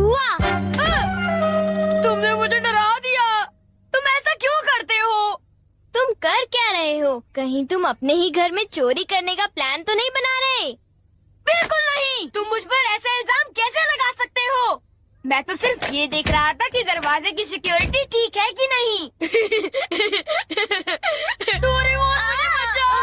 वाह! तुमने मुझे डरा दिया। तुम ऐसा क्यों करते हो? तुम कर क्या रहे हो? कहीं तुम अपने ही घर में चोरी करने का प्लान तो नहीं बना रहे? बिल्कुल नहीं। तुम मुझ पर ऐसा इल्जाम कैसे लगा सकते हो? मैं तो सिर्फ ये देख रहा था कि दरवाजे की सिक्योरिटी ठीक है कि नहीं। डोरेमोन, मुझे बचाओ।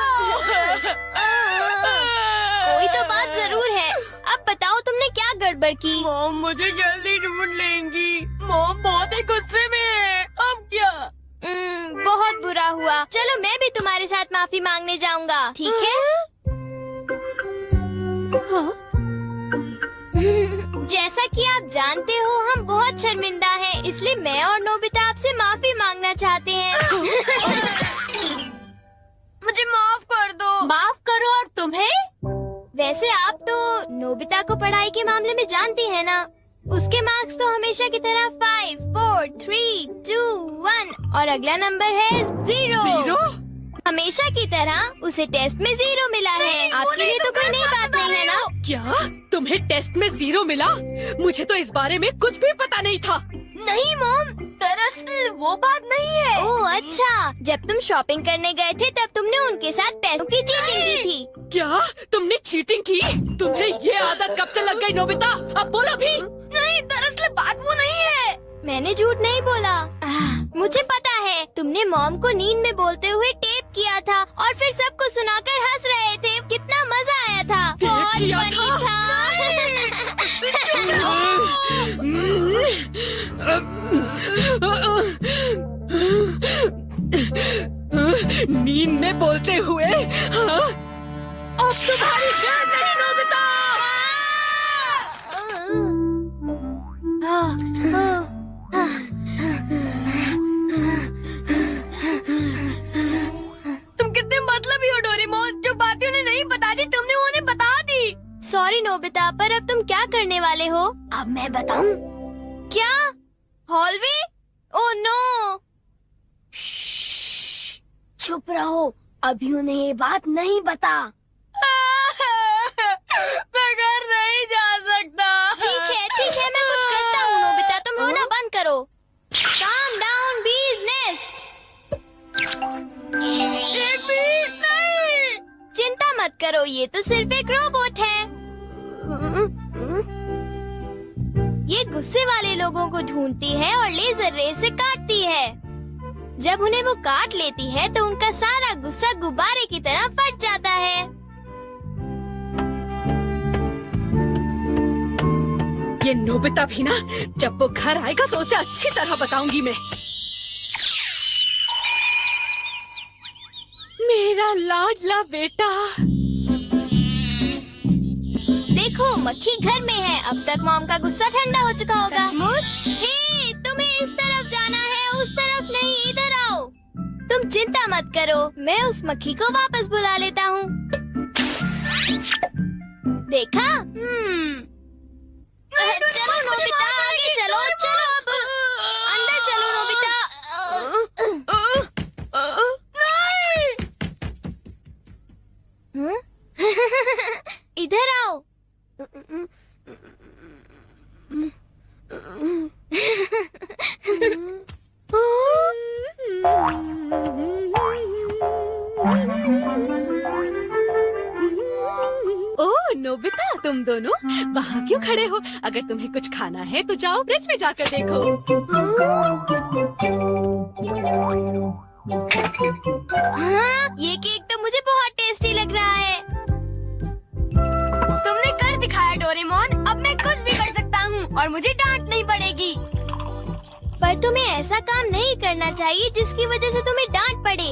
कोई तो बात जरूर है। अब बताओ तुमने क्या गड़बड़ की? मॉम मुझे जल्दी ढूंढ लेंगी। मॉम बहुत ही गुस्से में है। अब क्या? बहुत बुरा हुआ। चलो मैं भी तुम्हारे साथ माफी मांगने जाऊंगा, ठीक है? जैसा कि आप जानते हो हम बहुत शर्मिंदा हैं, इसलिए मैं और नोबिता आपसे माफी मांगना चाहते हैं। मुझे माफ कर दो। माफ करो और तुम्हें? वैसे आप तो नोबिता को पढ़ाई के मामले में जानती हैं ना? उसके मार्क्स तो हमेशा की तरह 5, 4, 3, 2, 1 और अगला नंबर है 0। हमेशा की तरह उसे टेस्ट में 0 मिला है। आपके लिए तो कोई नई बात नहीं है ना? क्या तुम्हें टेस्ट में 0 मिला? मुझे तो इस बारे में कुछ भी पता नहीं था। नहीं मॉम, दरअसल वो बात नहीं है। ओह अच्छा, जब तुम शॉपिंग करने गए थे तब तुमने उनके साथ पैसों की चीटिंग की थी। क्या तुमने चीटिंग की? तुम्हें ये आदत कब से लग गई नोबिता? अब बोलो भी। नहीं, दरअसल बात वो नहीं है। मैंने झूठ नहीं बोला। मुझे पता है, तुमने मॉम को नींद में बोलते हुए टेप किया था और फिर सबको सुनाकर हंस रहे थे। कितना मजा आया था। बहुत किया फनी था। नींद में बोलते हुए? हाँ? अब तुम्हारी गैर नहीं नोबिता। तुम कितने मतलबी हो डोरेमोन। जो बातें उन्हें नहीं बता दी तुमने उन्हें बता दी। सॉरी नोबिता, पर अब तुम क्या करने वाले हो? अब मैं बताऊं? क्या? हॉलवे? Oh no! चुप रहो, अभी उन्हें ये बात नहीं बता। मैं घर नहीं जा सकता। ठीक है, मैं कुछ करता हूँ नोबिता, तुम रोना बंद करो। Calm down, bee's nest. एक भी नहीं। चिंता मत करो, ये तो सिर्फ एक रोबोट है। ये गुस्से वाले लोगों को ढूंढती है और लेजर रे से काटती है। जब उन्हें वो काट लेती है तो उनका सारा गुस्सा गुब्बारे की तरह फट जाता है। ये नोबिता भी ना, जब वो घर आएगा तो उसे अच्छी तरह बताऊंगी मैं। मेरा लाडला बेटा। देखो मक्खी घर में है। अब तक मॉम का गुस्सा ठंडा हो चुका होगा। हे, तुम्हें इस तरफ जाना है, उस तरफ नहीं, इधर आओ। तुम चिंता मत करो, मैं उस मक्खी को वापस बुला लेता हूँ। देखा? चलो नोबिता, आगे चलो, चलो अब अंदर चलो नोबिता। इधर आओ। ओह नोबिता, तुम दोनों वहाँ क्यों खड़े हो? अगर तुम्हें कुछ खाना है तो जाओ फ्रिज में जाकर देखो। हाँ, ये केक तो मुझे बहुत टेस्टी लग रहा है। तुमने कर दिखाया डोरेमोन। अब मैं कुछ भी कर सकता हूँ और मुझे डांट नहीं पड़ेगी। पर तुम्हें ऐसा काम नहीं करना चाहिए जिसकी वजह से तुम्हें डांट पड़े।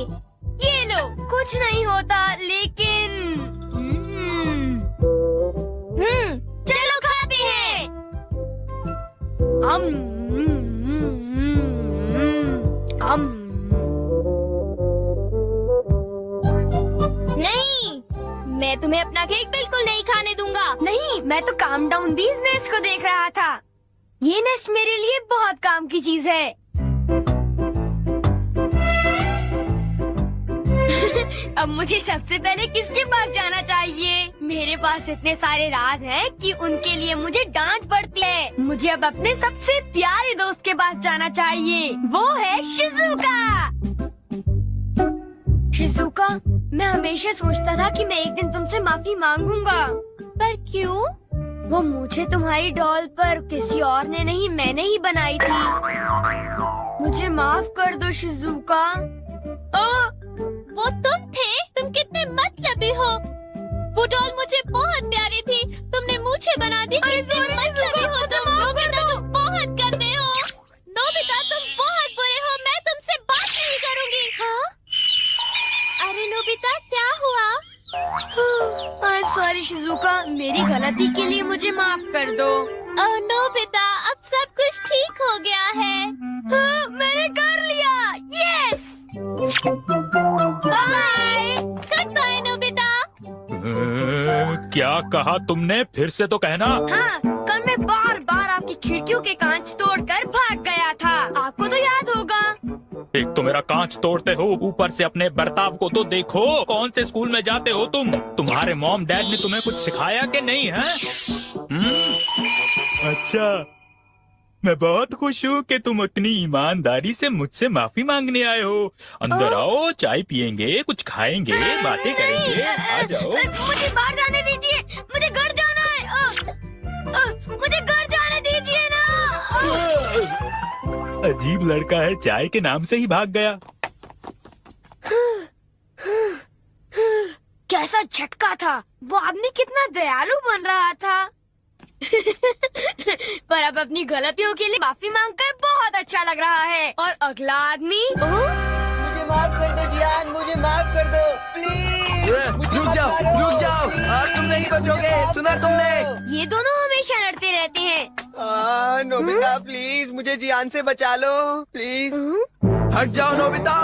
ये लो, कुछ नहीं होता, लेकिन चलो खाते हैं। नहीं, मैं तुम्हें अपना केक बिल्कुल नहीं खाने दूंगा। नहीं, मैं तो काम डाउन बीज नेस्ट को देख रहा था। ये नेस्ट मेरे लिए बहुत काम की चीज है। अब मुझे सबसे पहले किसके पास जाना चाहिए? मेरे पास इतने सारे राज हैं कि उनके लिए मुझे डांट पड़ती है। मुझे अब अपने सबसे प्यारे दोस्त के पास जाना चाहिए। वो है शिज़ुका। शिज़ुका, मैं हमेशा सोचता था कि मैं एक दिन तुमसे माफी मांगूंगा, पर क्यों? वो मुझे तुम्हारी डॉल पर किसी और ने नहीं, मैंने ही बनाई थी। मुझे माफ कर दो शिज़ुका। वो तुम थे? तुम कितने मतलबी हो। वो डॉल मुझे बहुत प्यारी थी, तुमने मुझे बना दी। कितने मतलबी हो तुम। नोबिता, तुम बहुत गंदे हो। नोबिता, तुम बहुत बुरे हो। मैं तुमसे बात नहीं करूंगी। हाँ? अरे नोबिता, क्या हुआ? आई एम सॉरी शिज़ुका, मेरी गलती के लिए मुझे माफ कर दो। ओह नोबिता, अब सब कुछ ठीक हो गया है। हाँ, मैंने कर लिया। Yes. Bye. Good bye Nobita. क्या कहा तुमने? फिर से तो कहना। हाँ, कल मैं बार बार आपकी खिड़कियों के कांच तोड़कर भाग गया था। आपको तो याद होगा। एक तो मेरा कांच तोड़ते हो, ऊपर से अपने बर्ताव को तो देखो। कौन से स्कूल में जाते हो तुम? तुम्हारे मॉम डैड ने तुम्हें कुछ सिखाया कि नहीं है? अच्छा, मैं बहुत खुश हूँ कि तुम उतनी ईमानदारी से मुझसे माफी मांगने आए हो। अंदर आओ, चाय पियेंगे, कुछ खाएंगे, बातें करेंगे। आ जाओ। मुझे बाहर जाने दीजिए, मुझे घर जाना है। मुझे घर जाने दीजिए ना। अजीब लड़का है, चाय के नाम से ही भाग गया। कैसा झटका था। वो आदमी कितना दयालु बन रहा था। पर अब अपनी गलतियों के लिए माफी मांगकर बहुत अच्छा लग रहा है। और अगला आदमी मुझे माफ कर दो जियान, मुझे माफ कर दो प्लीज। रुक जाओ, आज तुम नहीं बचोगे। सुना तुमने? ये दोनों हमेशा लड़ते रहते हैं। नोबिता प्लीज मुझे जियान से बचा लो प्लीज। हट जाओ नोबिता।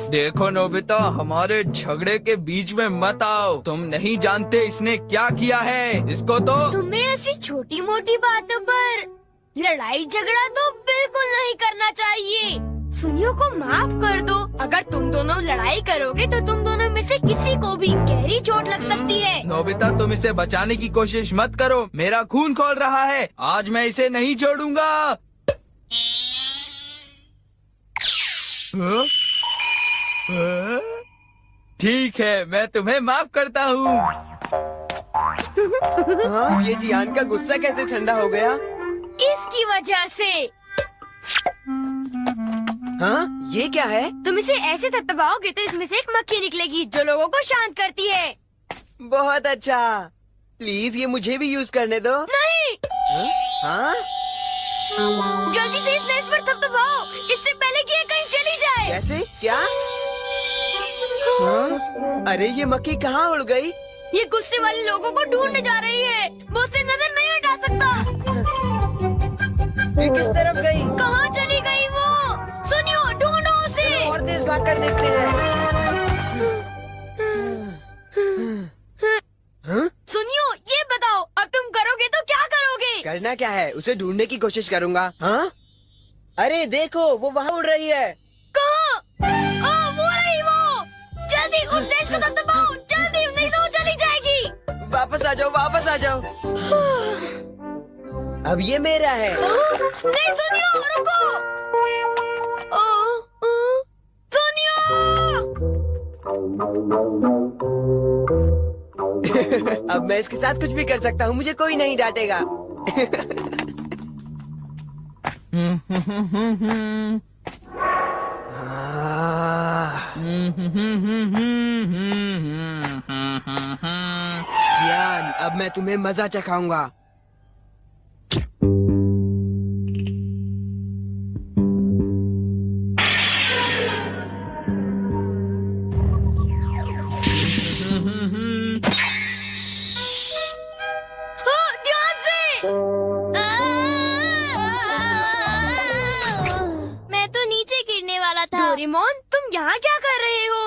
देखो नोबिता, हमारे झगड़े के बीच में मत आओ। तुम नहीं जानते इसने क्या किया है। इसको तो तुम्हें ऐसी छोटी मोटी बातों पर लड़ाई झगड़ा तो बिल्कुल नहीं करना चाहिए। सुनियो को माफ कर दो। अगर तुम दोनों लड़ाई करोगे तो तुम दोनों में से किसी को भी गहरी चोट लग सकती है। नोबिता, तुम इसे बचाने की कोशिश मत करो। मेरा खून खौल रहा है। आज मैं इसे नहीं छोड़ूंगा। ठीक है, मैं तुम्हें माफ करता हूँ। ये जियान का गुस्सा कैसे ठंडा हो गया? इसकी वजह से। हाँ, ये क्या है? तुम इसे ऐसे दबाओगे तो इसमें से एक मक्खी निकलेगी जो लोगों को शांत करती है। बहुत अच्छा। प्लीज ये मुझे भी यूज करने दो। नहीं। हाँ? जल्दी से इस नस पर दबाओ, इससे पहले कि ये कहीं चली जाए। कैसे? क्या? हाँ? अरे ये मक्खी कहाँ उड़ गई? ये गुस्से वाले लोगों को ढूंढने जा रही है। वो उससे नजर नहीं हटा सकता। ये किस तरफ गई? कहाँ चली गई वो? सुनियो, ढूंढो उसे। और तेज भाग कर देखते हैं। हाँ? सुनियो, ये बताओ अब तुम करोगे तो क्या करोगे? करना क्या है? उसे ढूंढने की कोशिश करूंगा। हाँ? अरे देखो, वो वहाँ उड़ रही है। कहाँ? वो रही वो। जल्दी उस देश को दबाओ, जल्दी, नहीं तो वो चली जाएगी। वापस आ जाओ, वापस आ जाओ। अब ये मेरा है। नहीं सुनियो, रुको। सुनियो। अब मैं इसके साथ कुछ भी कर सकता हूँ, मुझे कोई नहीं डांटेगा। जियान, अब मैं तुम्हें मजा चखाऊंगा। ध्यान से। मैं तो नीचे गिरने वाला था। डोरेमोन, तुम यहाँ क्या कर रहे हो?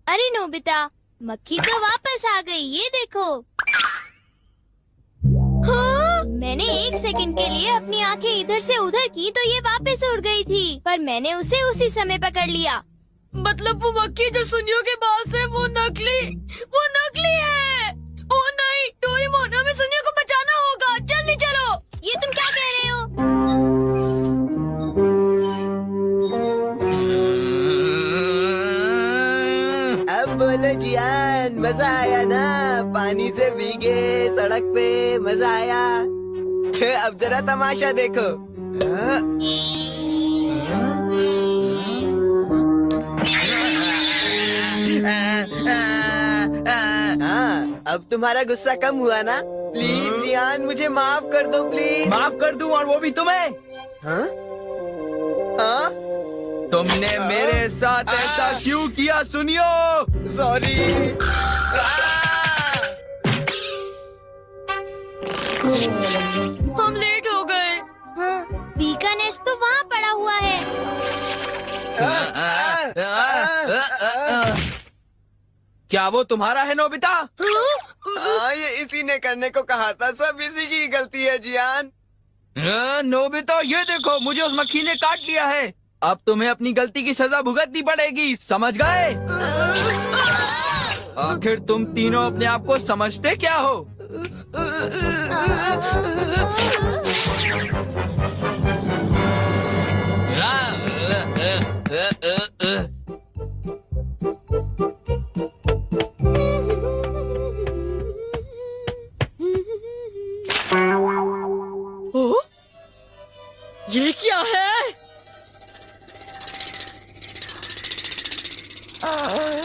अरे नोबिता, मक्खी तो वापस आ गई, ये देखो। हाँ? मैंने मैंने 1 सेकंड के लिए अपनी आंखें इधर से उधर की तो ये वापस उड़ गई थी, पर मैंने उसे उसी समय पकड़ लिया। मतलब वो मक्खी जो सुनियो के पास है वो नकली है। ओ नहीं डोरेमोन, हमें सुनियो को बचाना होगा, जल्दी चलो। ये तुम क्या कह रहे हो? अब बोलो जियान, मजा आया ना? पानी से भीगे सड़क पे मजा आया। अब जरा तमाशा देखो। हाँ, अब तुम्हारा गुस्सा कम हुआ ना? प्लीज जियान, मुझे माफ कर दो प्लीज। माफ कर दूं, और वो भी तुम्हें? हाँ? हाँ? तुमने मेरे साथ ऐसा क्यों किया सुनियो? सॉरी। हम लेट हो गए। हाँ, बी का नेस्ट तो वहाँ पड़ा हुआ है। क्या वो तुम्हारा है नोबिता? हाँ, ये इसी ने करने को कहा था। सब इसी की गलती है जियान। नोबिता ये देखो, मुझे उस मक्खी ने काट लिया है। अब तुम्हें अपनी गलती की सजा भुगतनी पड़ेगी, समझ गए? आखिर तुम तीनों अपने आप को समझते क्या हो? ओ, ये क्या है?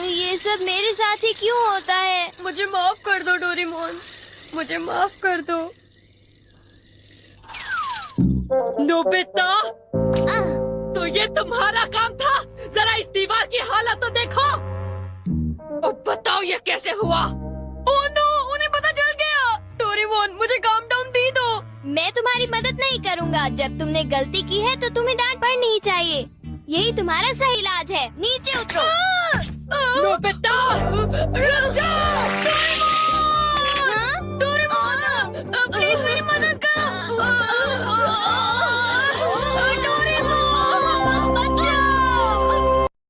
ये सब मेरे साथ ही क्यों होता है? मुझे माफ कर दो डोरेमोन, मुझे माफ कर दो। नोबिता, तो ये तुम्हारा काम था? जरा इस दीवार की हालत तो देखो। अब बताओ ये कैसे हुआ? ओह नो, उन्हें पता चल गया। डोरेमोन, मुझे काम डाउन दी दो। मैं तुम्हारी मदद नहीं करूँगा। जब तुमने गलती की है तो तुम्हें डांट पड़नी ही चाहिए। यही तुम्हारा सही इलाज है। नीचे उतरो। नोबिता